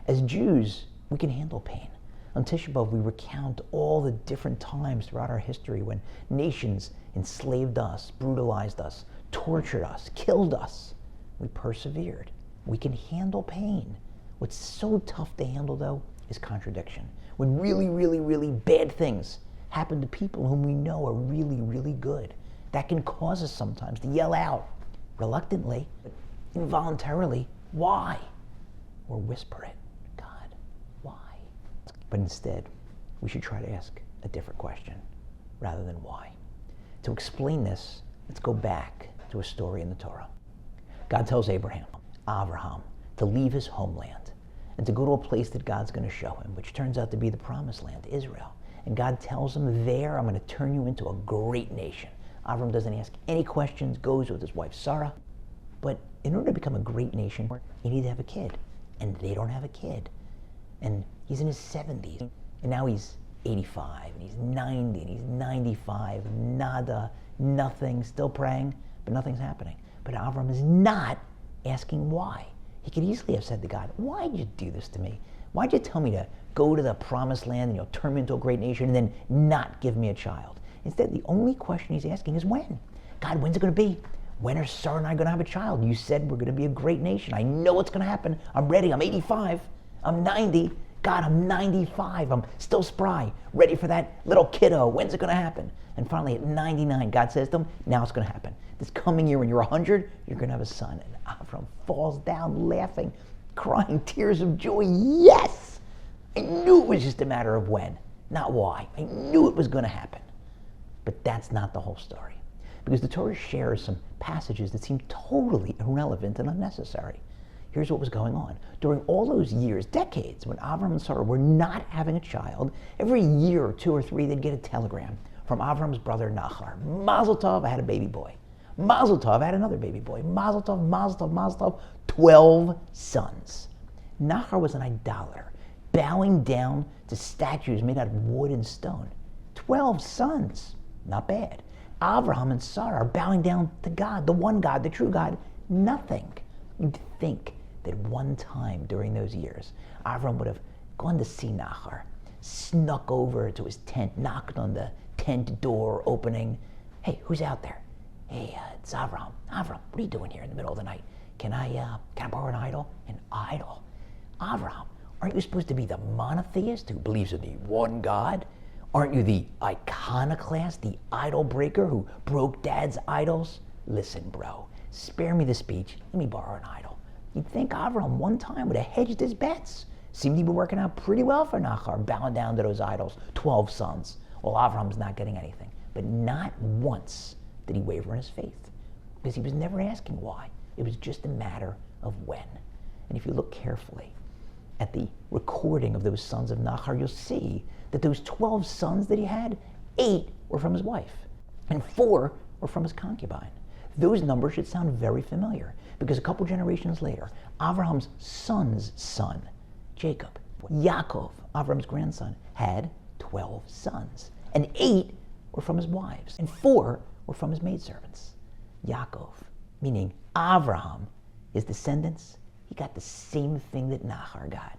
As Jews, we can handle pain. On Tisha B'Av, we recount all the different times throughout our history when nations enslaved us, brutalized us, tortured us, killed us. We persevered. We can handle pain. What's so tough to handle, though, is contradiction. When really, really, really bad things happen to people whom we know are really, really good, that can cause us sometimes to yell out, reluctantly, involuntarily, why? Or whisper it, God, why? But instead, we should try to ask a different question rather than why. To explain this, let's go back to a story in the Torah. God tells Abraham, to leave his homeland and to go to a place that God's going to show him, which turns out to be the promised land, Israel. And God tells him, there, I'm going to turn you into a great nation. Avram doesn't ask any questions, goes with his wife Sarah. But in order to become a great nation, you need to have a kid. And they don't have a kid. And he's in his 70s. And now he's 85, and he's 90, and he's 95. Nada, nothing, still praying, but nothing's happening. But Avram is not asking why. He could easily have said to God, why'd you do this to me? Why'd you tell me to go to the promised land and you'll turn me into a great nation and then not give me a child? Instead, the only question he's asking is when. God, when's it going to be? When are Sarah and I going to have a child? You said we're going to be a great nation. I know what's going to happen. I'm ready. I'm 85. I'm 90. God, I'm 95. I'm still spry, ready for that little kiddo. When's it going to happen? And finally, at 99, God says to him, now it's going to happen. This coming year, when you're 100, you're going to have a son. And Avram falls down laughing, crying tears of joy. Yes! I knew it was just a matter of when, not why. I knew it was going to happen. But that's not the whole story. Because the Torah shares some passages that seem totally irrelevant and unnecessary. Here's what was going on. During all those years, decades, when Avram and Sarah were not having a child, every year or two or three, they'd get a telegram from Avram's brother Nachar. Mazel tov, I had a baby boy. Mazel tov, I had another baby boy. Mazel tov, mazel tov, mazel tov. 12 sons. Nachar was an idolater, bowing down to statues made out of wood and stone. 12 sons. Not bad. Abraham and Sarah are bowing down to God, the one God, the true God. Nothing. You'd think that one time during those years, Avram would have gone to see Nachar, snuck over to his tent, knocked on the tent door opening. Hey, who's out there? Hey, it's Avram. Avram, what are you doing here in the middle of the night? Can I borrow an idol? An idol? Avram, aren't you supposed to be the monotheist who believes in the one God? Aren't you the iconoclast, the idol breaker who broke Dad's idols? Listen, bro, spare me the speech. Let me borrow an idol. You'd think Avram one time would have hedged his bets. Seemed to be working out pretty well for Nachar, bowing down to those idols. 12 sons. Well, Avram's not getting anything. But not once did he waver in his faith. Because he was never asking why. It was just a matter of when. And if you look carefully at the recording of those sons of Nachar, you'll see that those 12 sons that he had, 8 were from his wife, and 4 were from his concubine. Those numbers should sound very familiar, because a couple generations later, Abraham's son's son, Jacob, Yaakov, Avram's grandson, had 12 sons, and 8 were from his wives, and 4 were from his maidservants. Yaakov, meaning Avraham, his descendants, he got the same thing that Nachar got.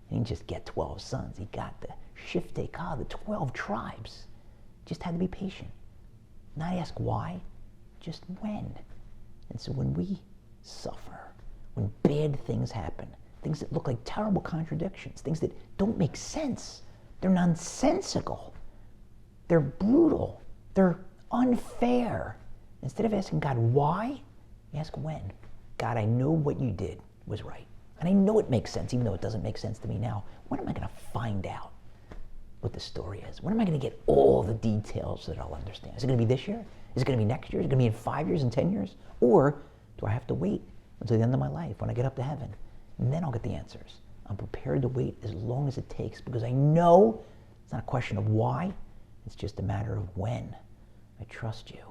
He didn't just get 12 sons, he got the Shiftei Kah, the 12 tribes. Just had to be patient. Not ask why, just when. And so when we suffer, when bad things happen, things that look like terrible contradictions, things that don't make sense, they're nonsensical, they're brutal, they're unfair. Instead of asking God why, you ask when. God, I know what you did was right. And I know it makes sense, even though it doesn't make sense to me now. When am I going to find out what the story is? When am I going to get all the details that I'll understand? Is it going to be this year? Is it going to be next year? Is it going to be in 5 years and 10 years? Or do I have to wait until the end of my life when I get up to heaven? And then I'll get the answers. I'm prepared to wait as long as it takes because I know it's not a question of why. It's just a matter of when. I trust you.